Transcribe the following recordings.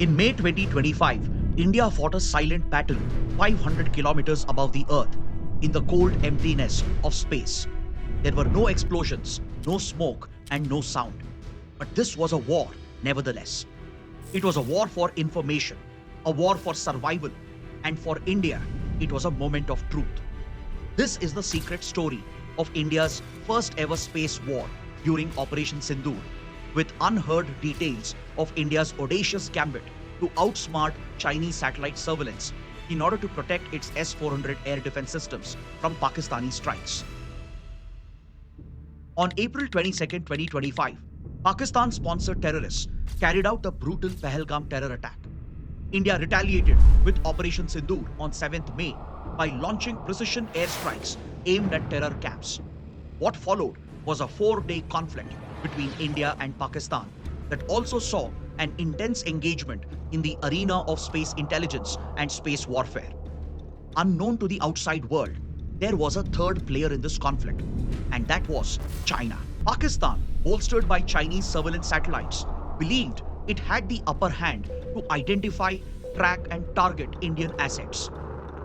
In May 2025, India fought a silent battle 500 kilometers above the Earth in the cold emptiness of space. There were no explosions, no smoke, and no sound. But this was a war, nevertheless. It was a war for information, a war for survival, and for India, it was a moment of truth. This is the secret story of India's first ever space war during Operation Sindoor, with unheard details of India's audacious gambit to outsmart Chinese satellite surveillance in order to protect its S-400 air defense systems from Pakistani strikes. On April 22, 2025, Pakistan-sponsored terrorists carried out the brutal Pahalgam terror attack. India retaliated with Operation Sindoor on 7th May by launching precision airstrikes aimed at terror camps. What followed was a 4-day conflict between India and Pakistan that also saw an intense engagement in the arena of space intelligence and space warfare. Unknown to the outside world, there was a third player in this conflict, and that was China. Pakistan, bolstered by Chinese surveillance satellites, believed it had the upper hand to identify, track, and target Indian assets.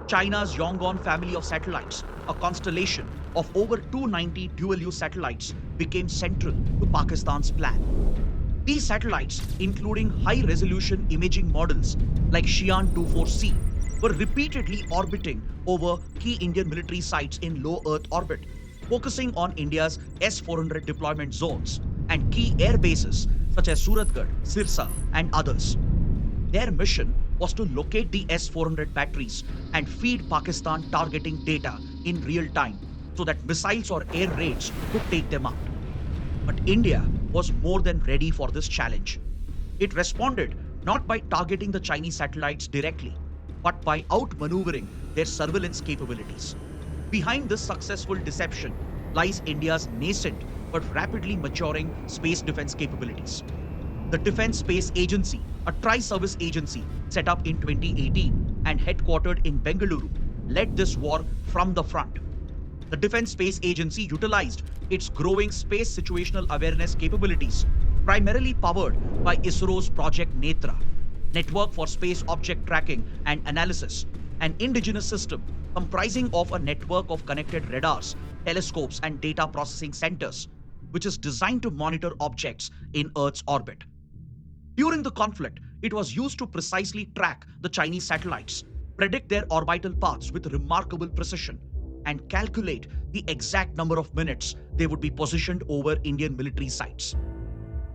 China's Yaogan family of satellites, a constellation of over 290 dual-use satellites, became central to Pakistan's plan. These satellites, including high-resolution imaging models like Xi'an 24C, were repeatedly orbiting over key Indian military sites in low Earth orbit, focusing on India's S-400 deployment zones and key air bases such as Suratgarh, Sirsa, and others. Their mission was to locate the S-400 batteries and feed Pakistan targeting data in real time so that missiles or air raids could take them out. But India was more than ready for this challenge. It responded not by targeting the Chinese satellites directly, but by outmaneuvering their surveillance capabilities. Behind this successful deception lies India's nascent but rapidly maturing space defense capabilities. The Defence Space Agency, a tri-service agency set up in 2018 and headquartered in Bengaluru, led this war from the front. The Defence Space Agency utilized its growing space situational awareness capabilities, primarily powered by ISRO's Project NETRA, Network for Space Object Tracking and Analysis, an indigenous system comprising of a network of connected radars, telescopes, and data processing centers, which is designed to monitor objects in Earth's orbit. During the conflict, it was used to precisely track the Chinese satellites, predict their orbital paths with remarkable precision, and calculate the exact number of minutes they would be positioned over Indian military sites.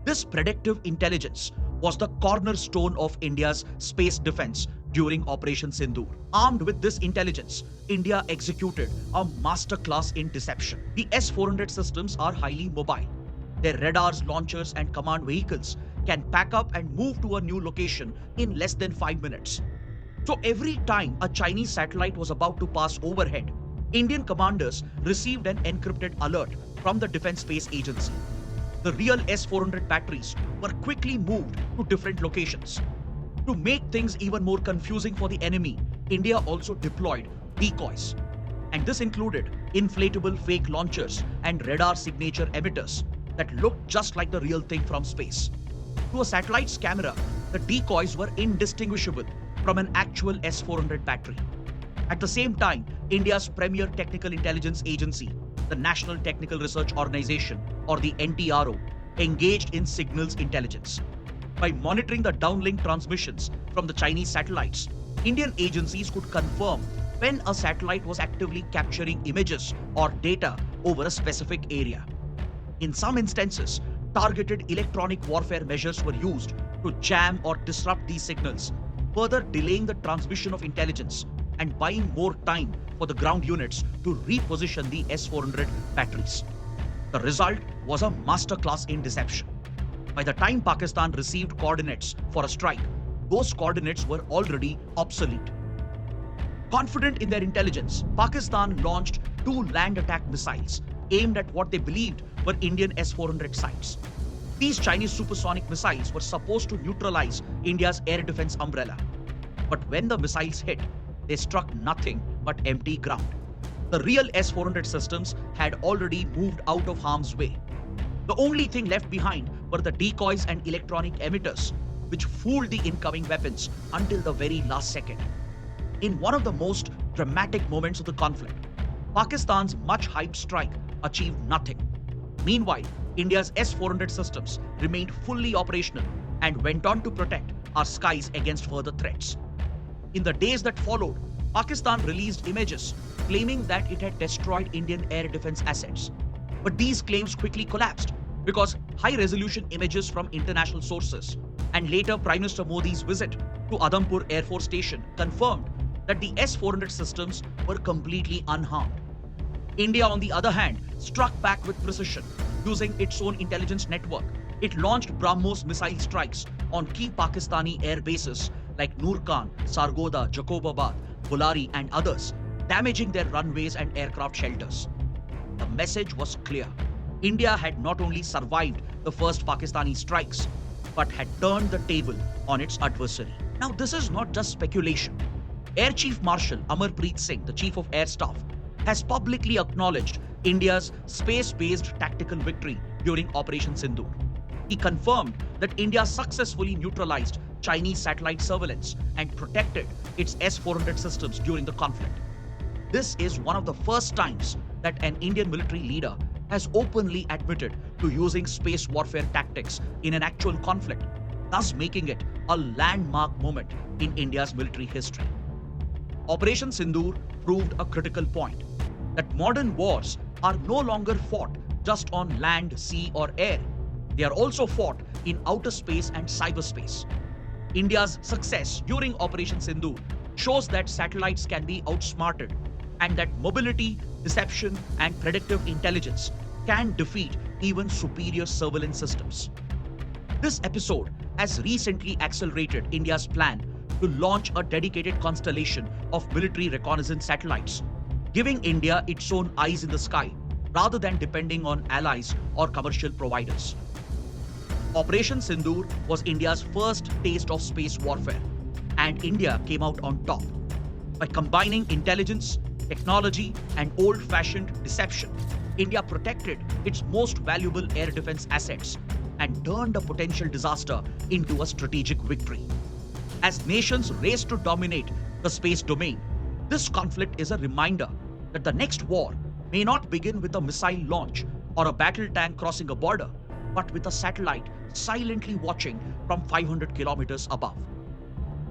This predictive intelligence was the cornerstone of India's space defense during Operation Sindoor. Armed with this intelligence, India executed a masterclass in deception. The S-400 systems are highly mobile. Their radars, launchers, and command vehicles can pack up and move to a new location in less than 5 minutes. So every time a Chinese satellite was about to pass overhead, Indian commanders received an encrypted alert from the Defence Space Agency. The real S-400 batteries were quickly moved to different locations. To make things even more confusing for the enemy, India also deployed decoys. And this included inflatable fake launchers and radar signature emitters that looked just like the real thing from space. To a satellite's camera, the decoys were indistinguishable from an actual S-400 battery. At the same time, India's premier technical intelligence agency, the National Technical Research Organization, or the NTRO, engaged in signals intelligence. By monitoring the downlink transmissions from the Chinese satellites, Indian agencies could confirm when a satellite was actively capturing images or data over a specific area. In some instances, targeted electronic warfare measures were used to jam or disrupt these signals, further delaying the transmission of intelligence and buying more time for the ground units to reposition the S-400 batteries. The result was a masterclass in deception. By the time Pakistan received coordinates for a strike, those coordinates were already obsolete. Confident in their intelligence, Pakistan launched 2 land attack missiles aimed at what they believed were Indian S-400 sites. These Chinese supersonic missiles were supposed to neutralize India's air defense umbrella. But when the missiles hit, they struck nothing but empty ground. The real S-400 systems had already moved out of harm's way. The only thing left behind were the decoys and electronic emitters, which fooled the incoming weapons until the very last second. In one of the most dramatic moments of the conflict, Pakistan's much-hyped strike achieved nothing. Meanwhile, India's S-400 systems remained fully operational and went on to protect our skies against further threats. In the days that followed, Pakistan released images claiming that it had destroyed Indian air defense assets. But these claims quickly collapsed because high-resolution images from international sources and later Prime Minister Modi's visit to Adampur Air Force Station confirmed that the S-400 systems were completely unharmed. India, on the other hand, struck back with precision. Using its own intelligence network, it launched BrahMos missile strikes on key Pakistani air bases like Nurkan, Sargodha, Jacobabad, Bulari and others, damaging their runways and aircraft shelters. The message was clear. India had not only survived the first Pakistani strikes, but had turned the table on its adversary. Now, this is not just speculation. Air Chief Marshal Amar Singh, the Chief of Air Staff, has publicly acknowledged India's space-based tactical victory during Operation Sindoor. He confirmed that India successfully neutralized Chinese satellite surveillance and protected its S-400 systems during the conflict. This is one of the first times that an Indian military leader has openly admitted to using space warfare tactics in an actual conflict, thus making it a landmark moment in India's military history. Operation Sindoor proved a critical point, that modern wars are no longer fought just on land, sea or air. They are also fought in outer space and cyberspace. India's success during Operation Sindoor shows that satellites can be outsmarted and that mobility, deception and predictive intelligence can defeat even superior surveillance systems. This episode has recently accelerated India's plan to launch a dedicated constellation of military reconnaissance satellites, giving India its own eyes in the sky rather than depending on allies or commercial providers. Operation Sindoor was India's first taste of space warfare, and India came out on top. By combining intelligence, technology, and old-fashioned deception, India protected its most valuable air defense assets and turned a potential disaster into a strategic victory. As nations race to dominate the space domain, this conflict is a reminder that the next war may not begin with a missile launch or a battle tank crossing a border, but with a satellite silently watching from 500 kilometers above.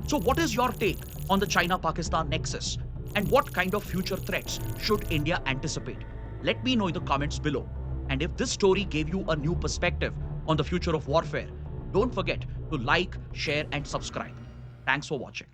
So what is your take on the China-Pakistan nexus, and what kind of future threats should India anticipate? Let me know in the comments below. And if this story gave you a new perspective on the future of warfare, don't forget to like, share and subscribe. Thanks for watching.